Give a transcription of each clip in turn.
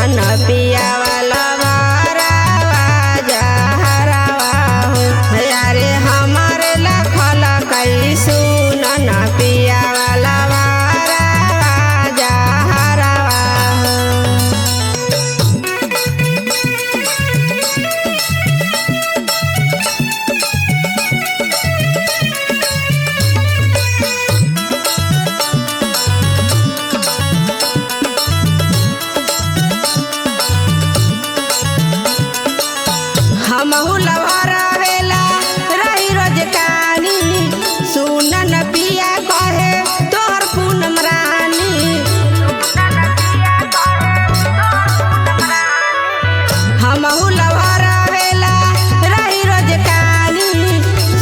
न पिया वाला भरावा जहरावा हो यारे हमारे लखल कई सुन न पिया वाला भरावा जहरावा हो। हमहु लभरावेला रही रोज कानी सुन न पिया कहे तोहर पूनम रानी। हमहु लभरावेला रही रोज कानी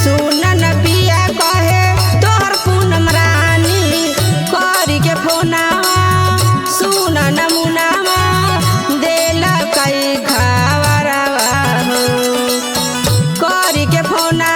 सुन न पिया कहे तोहर पूनम रानी। करी के फोनावा सुन नमुनावा देला कई खबरवा हो करी के फोना